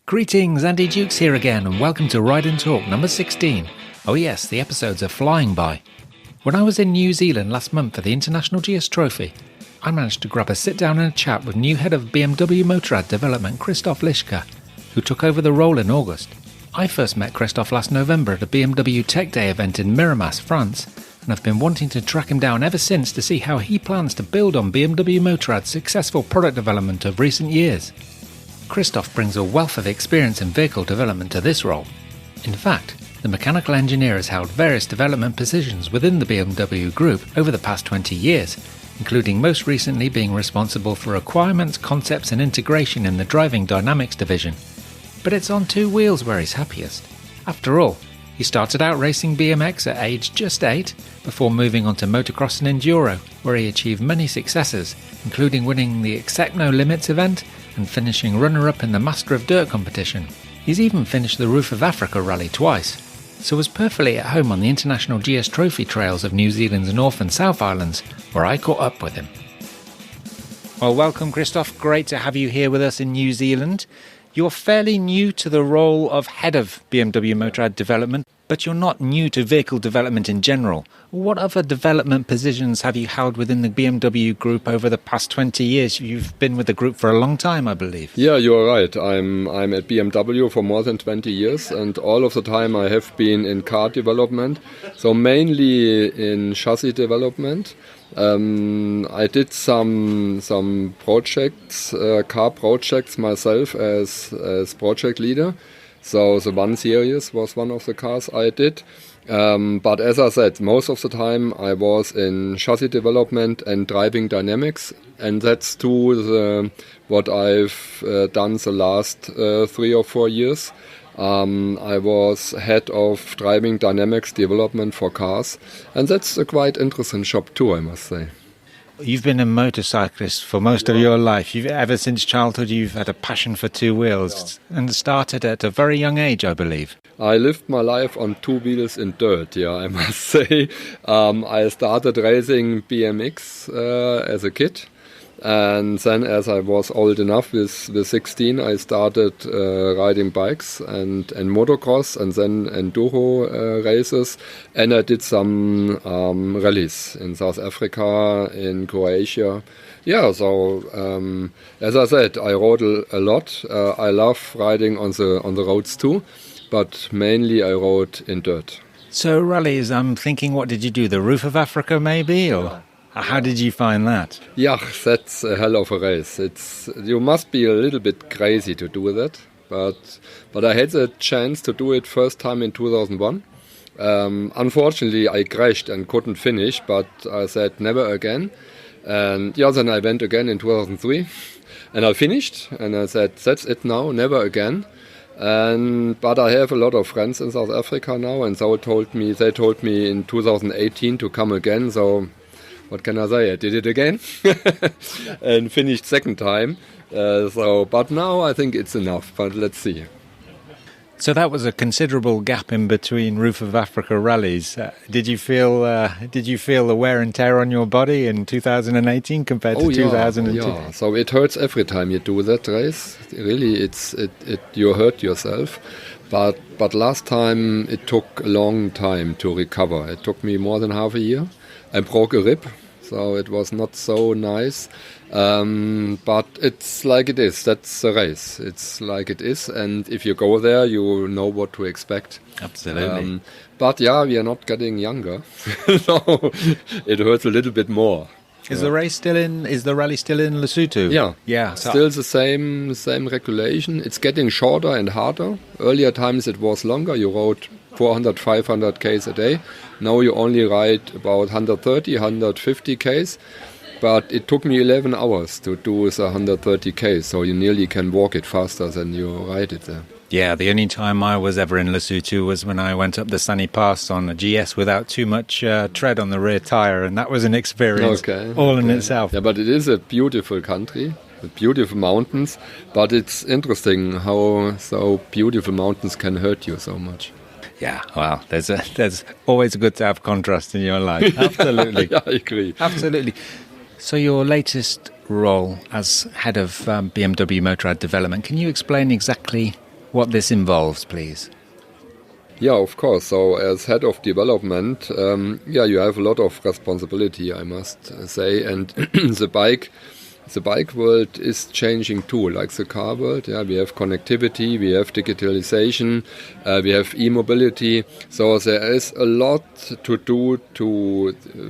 Greetings, Andy Dukes here again, and welcome to Ride and Talk number 16. Oh yes, the episodes are flying by. When I was in New Zealand last month for the International GS Trophy, I managed to grab a sit down and a chat with new head of BMW Motorrad development Christof Lischka, who took over the role in August. I first met Christof last November at a BMW Tech Day event in Miramas, France, and I've been wanting to track him down ever since to see how he plans to build on BMW Motorrad's successful product development of recent years. Christof brings a wealth of experience in vehicle development to this role. In fact, the mechanical engineer has held various development positions within the BMW Group over the past 20 years, including most recently being responsible for requirements, concepts and integration in the driving dynamics division. But it's on two wheels where he's happiest. After all, he started out racing BMX at age just 8, before moving on to motocross and enduro, where he achieved many successes, including winning the Accept No Limits event and finishing runner-up in the Master of Dirt competition. He's even finished the Roof of Africa rally twice, so was perfectly at home on the International GS Trophy trails of New Zealand's North and South Islands, where I caught up with him. Well, welcome Christof, great to have you here with us in New Zealand. You're fairly new to the role of head of BMW Motorrad development, but you're not new to vehicle development in general. What other development positions have you held within the BMW Group over the past 20 years? You've been with the group for a long time, I believe. Yeah, you're right. I'm at BMW for more than 20 years, and all of the time I have been in car development, so mainly in chassis development. I did some projects, car projects myself as project leader. So the 1 Series was one of the cars I did. But as I said, most of the time I was in chassis development and driving dynamics, and that's what I've done the last 3 or 4 years. I was head of driving dynamics development for cars, and that's a quite interesting job too, I must say. You've been a motorcyclist for most of your life. Ever since childhood you've had a passion for two wheels, and started at a very young age, I believe. I lived my life on 2 wheels in dirt, yeah, I must say. I started racing BMX as a kid. And then as I was old enough, with 16, I started riding bikes and motocross and then enduro races. And I did some rallies in South Africa, in Croatia. Yeah, so as I said, I rode a lot. I love riding on the roads too, but mainly I rode in dirt. So rallies, I'm thinking, what did you do? The Roof of Africa maybe? Or how did you find that? Yeah, that's a hell of a race. You must be a little bit crazy to do that, but I had the chance to do it first time in 2001. Unfortunately, I crashed and couldn't finish, but I said never again. And yeah, then I went again in 2003, and I finished, and I said that's it now, never again. But I have a lot of friends in South Africa now, and they told me in 2018 to come again. So what can I say? I did it again and finished second time. But now I think it's enough. But let's see. So that was a considerable gap in between Roof of Africa rallies. Did you feel the wear and tear on your body in 2018 compared to 2002? Yeah. So it hurts every time you do that race. Really, you hurt yourself. But last time it took a long time to recover. It took me more than half a year. I broke a rib, so it was not so nice. But it's like it is. That's a race. It's like it is. And if you go there, you know what to expect. Absolutely. But yeah, we are not getting younger. So it hurts a little bit more. Is the rally still in Lesotho? Yeah. Still the same regulation. It's getting shorter and harder. Earlier times it was longer. You rode 400, 500 Ks a day. Now you only ride about 130, 150 Ks. But it took me 11 hours to do the 130 Ks, so you nearly can walk it faster than you ride it there. Yeah, the only time I was ever in Lesotho was when I went up the Sunny Pass on a GS without too much tread on the rear tyre, and that was an experience in itself. Yeah, but it is a beautiful country, with beautiful mountains, but it's interesting how so beautiful mountains can hurt you so much. Yeah, well, there's always good to have contrast in your life. Absolutely. Yeah, I agree. Absolutely. So your latest role as head of BMW Motorrad development. Can you explain exactly what this involves, please? Yeah, of course. So as head of development, you have a lot of responsibility, I must say. And the bike world is changing too, like the car world. Yeah, we have connectivity, we have digitalization, we have e-mobility. So there is a lot to do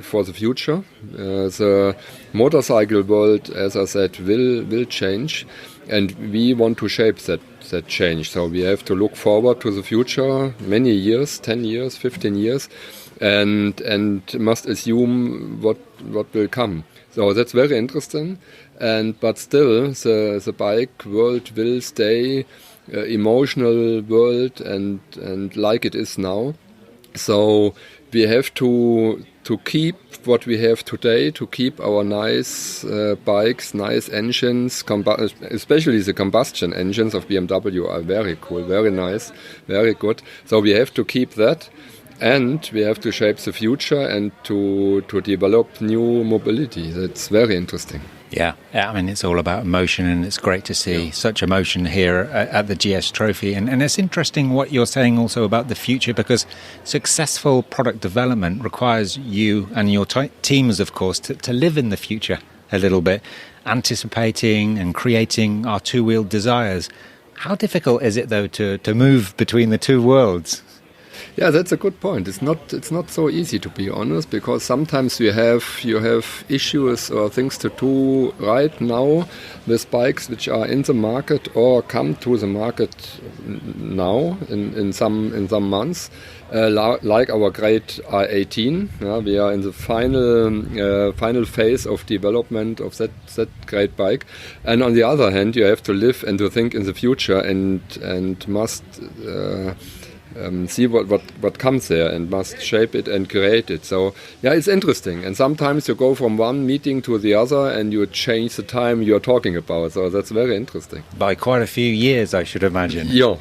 for the future. The motorcycle world, as I said, will change, and we want to shape that change. So we have to look forward to the future, many years, 10 years, 15 years, and must assume what will come. So that's very interesting. But still, the bike world will stay emotional world and like it is now. So we have to keep what we have today, to keep our nice bikes, nice engines, especially the combustion engines of BMW are very cool, very nice, very good. So we have to keep that, and we have to shape the future and to develop new mobility. That's very interesting. Yeah, I mean, it's all about emotion, and it's great to see such emotion here at the GS Trophy. And it's interesting what you're saying also about the future, because successful product development requires you and your teams, of course, to live in the future a little bit, anticipating and creating our two-wheeled desires. How difficult is it, though, to move between the two worlds? Yeah, that's a good point. It's not so easy, to be honest, because sometimes you have issues or things to do right now with bikes which are in the market or come to the market now in some months. Like our great R18, we are in the final phase of development of that great bike. And on the other hand, you have to live and to think in the future and must see what comes there and must shape it and create it. So yeah, it's interesting. And sometimes you go from one meeting to the other and you change the time you're talking about. So that's very interesting. By quite a few years, I should imagine. Yeah.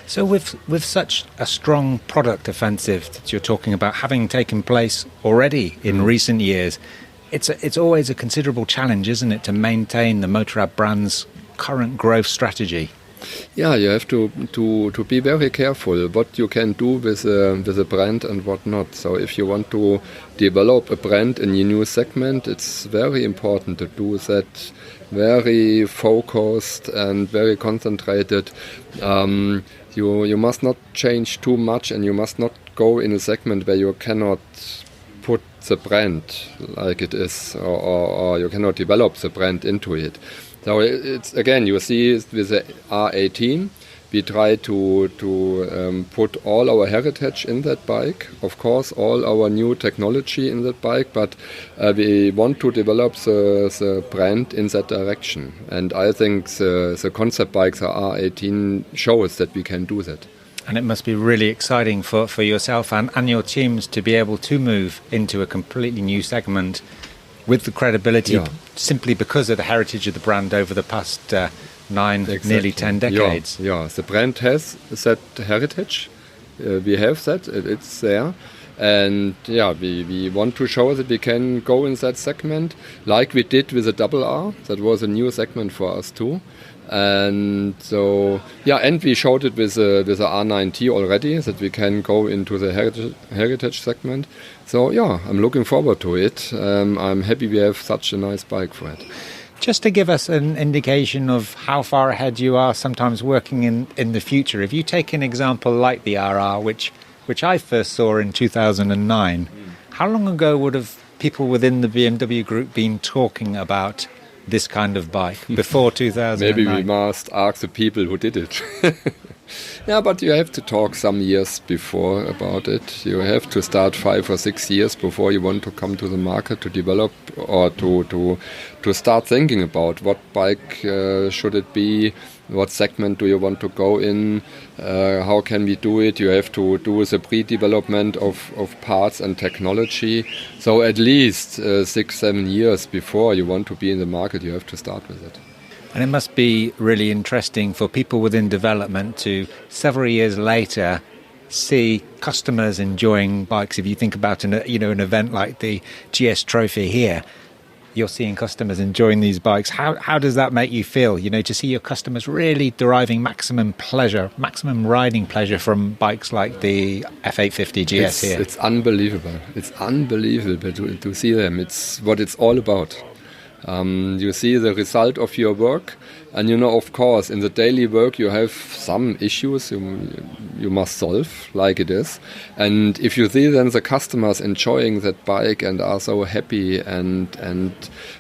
So with such a strong product offensive that you're talking about having taken place already in recent years, it's always a considerable challenge, isn't it, to maintain the Motorrad brand's current growth strategy? Yeah, you have to be very careful what you can do with a brand and what not. So if you want to develop a brand in a new segment, it's very important to do that very focused and very concentrated. You must not change too much, and you must not go in a segment where you cannot put the brand like it is, or you cannot develop the brand into it. So it's again, you see with the R18, we try to put all our heritage in that bike, of course, all our new technology in that bike, but we want to develop the brand in that direction. And I think the concept bikes, the R18, shows that we can do that. And it must be really exciting for yourself and your teams to be able to move into a completely new segment with the credibility, simply because of the heritage of the brand over the past 9, nearly 10 decades. Yeah, the brand has that heritage. We have that, it's there. And we want to show that we can go in that segment like we did with the Double R. That was a new segment for us too. And so, and we showed it with the R9T already, that we can go into the heritage segment. So, I'm looking forward to it. I'm happy we have such a nice bike for it. Just to give us an indication of how far ahead you are sometimes working in the future, if you take an example like the RR, which I first saw in 2009, how long ago would have people within the BMW group been talking about this kind of bike before 2009? Maybe we must ask the people who did it. Yeah, but you have to talk some years before about it. You have to start 5 or 6 years before you want to come to the market to develop or to start thinking about what bike should it be, what segment do you want to go in, how can we do it. You have to do the pre-development of parts and technology. So at least 6-7 years before you want to be in the market, you have to start with it. And it must be really interesting for people within development to, several years later, see customers enjoying bikes. If you think about an event like the GS Trophy here, you're seeing customers enjoying these bikes. How does that make you feel? You know, to see your customers really deriving maximum pleasure, maximum riding pleasure from bikes like the F850 GS here. It's unbelievable. It's unbelievable to see them. It's what it's all about. You see the result of your work, and you know, of course, in the daily work you have some issues you must solve, like it is. And if you see then the customers enjoying that bike and are so happy, and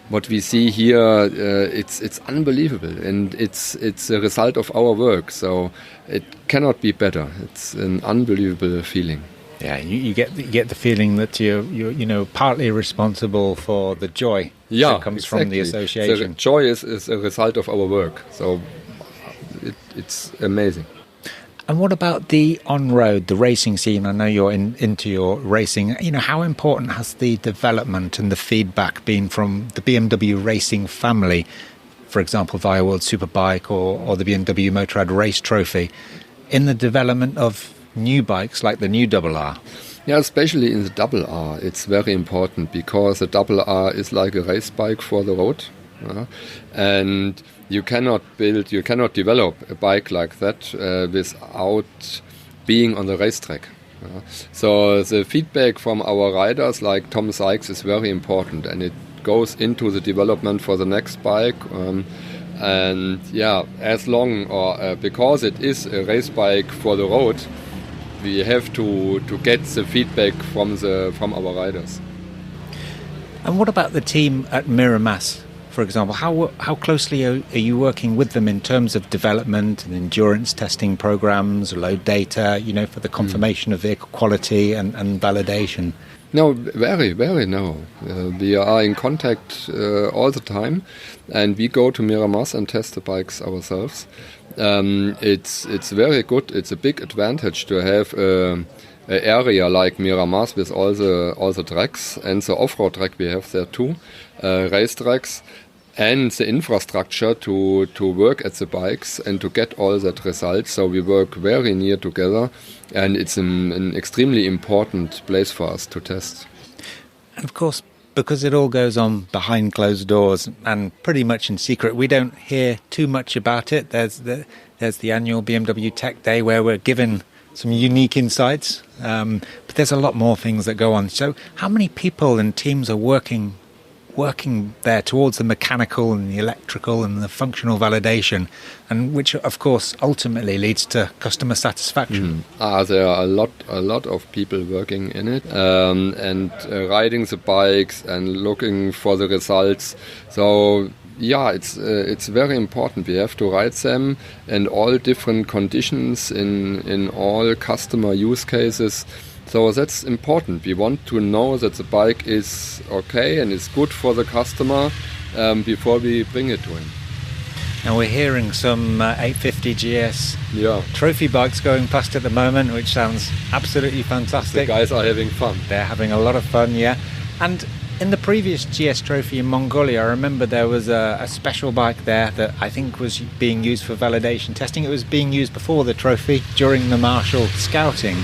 what we see here, it's unbelievable, and it's a result of our work. So it cannot be better. It's an unbelievable feeling. Yeah, you get the feeling that you're partly responsible for the joy that comes from the association. The joy is a result of our work, so it's amazing. And what about the on-road, the racing scene? I know you're into your racing. You know, how important has the development and the feedback been from the BMW racing family, for example, via World Superbike or the BMW Motorrad Race Trophy, in the development of new bikes like the new RR? Yeah, especially in the RR, it's very important, because the RR is like a race bike for the road, and you cannot develop a bike like that without being on the racetrack. So the feedback from our riders, like Tom Sykes, is very important, and it goes into the development for the next bike. And yeah, as long because it is a race bike for the road, we have to get the feedback from our riders. And what about the team at Miramas, for example? How closely are you working with them in terms of development and endurance testing programs, load data, you know, for the confirmation of vehicle quality and validation? No, very, very no. We are in contact all the time, and we go to Miramas and test the bikes ourselves. It's very good. It's a big advantage to have an area like Miramas with all the tracks, and the off-road track we have there too, race tracks, and the infrastructure to work at the bikes and to get all that results. So we work very near together, and it's an extremely important place for us to test. And of course, because it all goes on behind closed doors and pretty much in secret, we don't hear too much about it. There's the annual BMW Tech Day where we're given some unique insights, but there's a lot more things that go on. So how many people and teams are working there towards the mechanical and the electrical and the functional validation, and which of course ultimately leads to customer satisfaction? There are a lot of people working in it, and riding the bikes and looking for the results. So yeah, it's very important. We have to ride them in all different conditions, in all customer use cases. So that's important. We want to know that the bike is okay and is good for the customer before we bring it to him. Now we're hearing some 850 GS trophy bikes going past at the moment, which sounds absolutely fantastic. The guys are having fun. They're having a lot of fun, yeah. And in the previous GS Trophy in Mongolia, I remember there was a special bike there that I think was being used for validation testing. It was being used before the trophy during the Marshall Scouting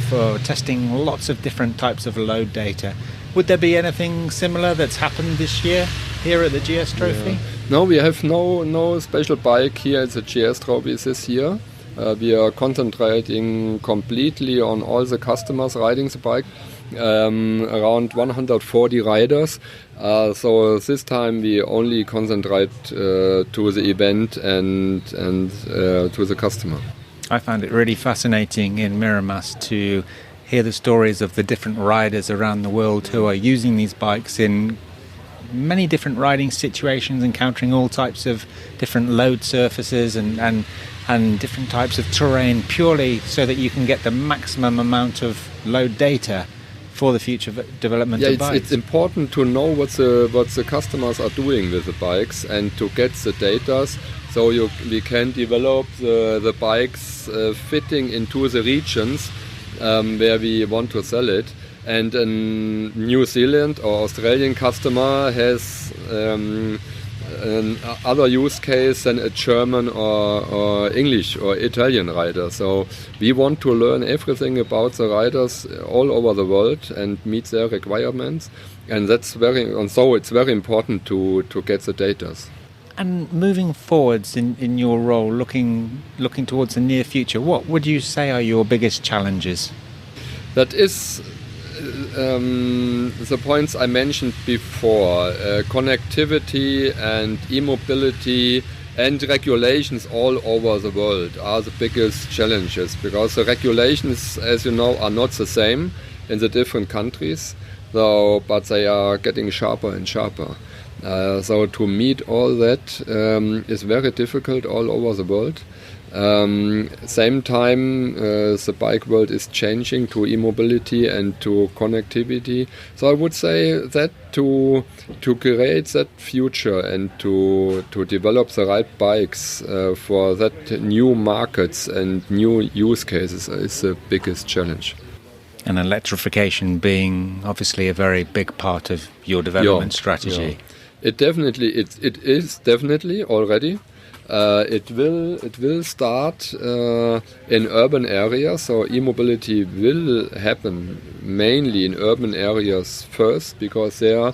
for testing lots of different types of load data. Would there be anything similar that's happened this year here at the GS Trophy? Yeah. No, we have no special bike here at the GS Trophy this year. We are concentrating completely on all the customers riding the bike. Around 140 riders. So this time we only concentrate to the event and to the customer. I found it really fascinating in Miramas to hear the stories of the different riders around the world who are using these bikes in many different riding situations, encountering all types of different load surfaces and different types of terrain, purely so that you can get the maximum amount of load data for the future development of bikes. It's important to know what the customers are doing with the bikes and to get the data, so we can develop the bikes fitting into the regions where we want to sell it. And a New Zealand or Australian customer has other use case than a German or English or Italian rider. So we want to learn everything about the riders all over the world and meet their requirements, and so it's very important to get the data. And moving forwards in your role, looking towards the near future, what would you say are your biggest challenges? That is the points I mentioned before. Connectivity and e-mobility and regulations all over the world are the biggest challenges, because the regulations, as you know, are not the same in the different countries, but they are getting sharper and sharper. So to meet all that is very difficult all over the world. Same time, the bike world is changing to e-mobility and to connectivity. So I would say that to create that future and to develop the right bikes for that new markets and new use cases is the biggest challenge. And electrification being obviously a very big part of your development strategy. Yeah. It is definitely already. It will start in urban areas, so e-mobility will happen mainly in urban areas first, because there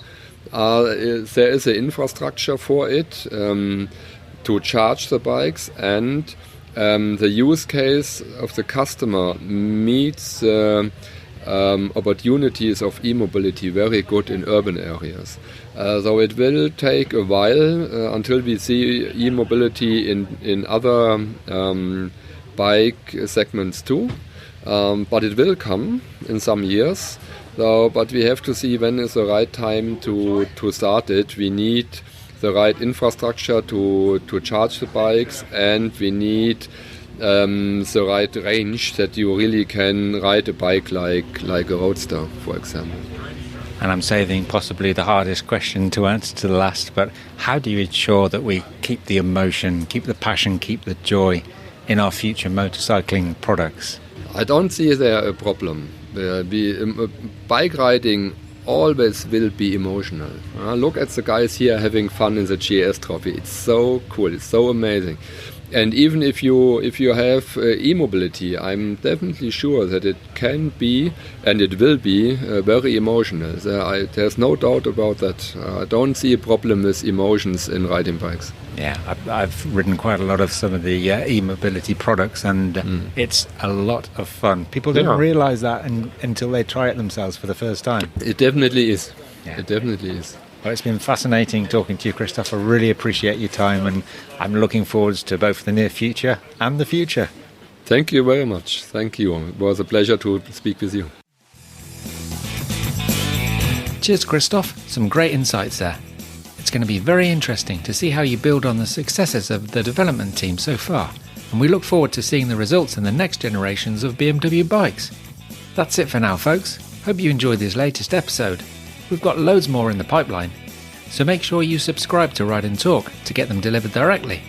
is an infrastructure for it to charge the bikes, and the use case of the customer meets opportunities of e-mobility very good in urban areas. So it will take a while until we see e-mobility in other bike segments too, but it will come in some years. But we have to see when is the right time to start it. We need the right infrastructure to charge the bikes, and we need the right range that you really can ride a bike like a roadster, for example. And I'm saving possibly the hardest question to answer to the last, but how do you ensure that we keep the emotion, keep the passion, keep the joy in our future motorcycling products? I don't see there a problem. Bike riding always will be emotional. Look at the guys here having fun in the GS trophy. It's so cool, it's so amazing. And even if you have e-mobility, I'm definitely sure that it can be and it will be very emotional. There's no doubt about that. I don't see a problem with emotions in riding bikes. Yeah, I've ridden quite a lot of some of the e-mobility products, and it's a lot of fun. People don't realise that until they try it themselves for the first time. It definitely is. Yeah. It definitely is. Well, it's been fascinating talking to you, Christof. I really appreciate your time, and I'm looking forward to both the near future and the future. Thank you very much. Thank you. It was a pleasure to speak with you. Cheers, Christof. Some great insights there. It's going to be very interesting to see how you build on the successes of the development team so far, and we look forward to seeing the results in the next generations of BMW bikes. That's it for now, folks. Hope you enjoyed this latest episode. We've got loads more in the pipeline, so make sure you subscribe to Ride and Talk to get them delivered directly.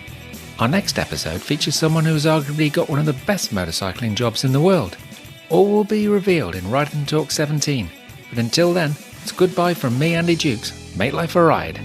Our next episode features someone who's arguably got one of the best motorcycling jobs in the world. All will be revealed in Ride and Talk 17, but until then, it's goodbye from me, Andy Dukes. Make life a ride.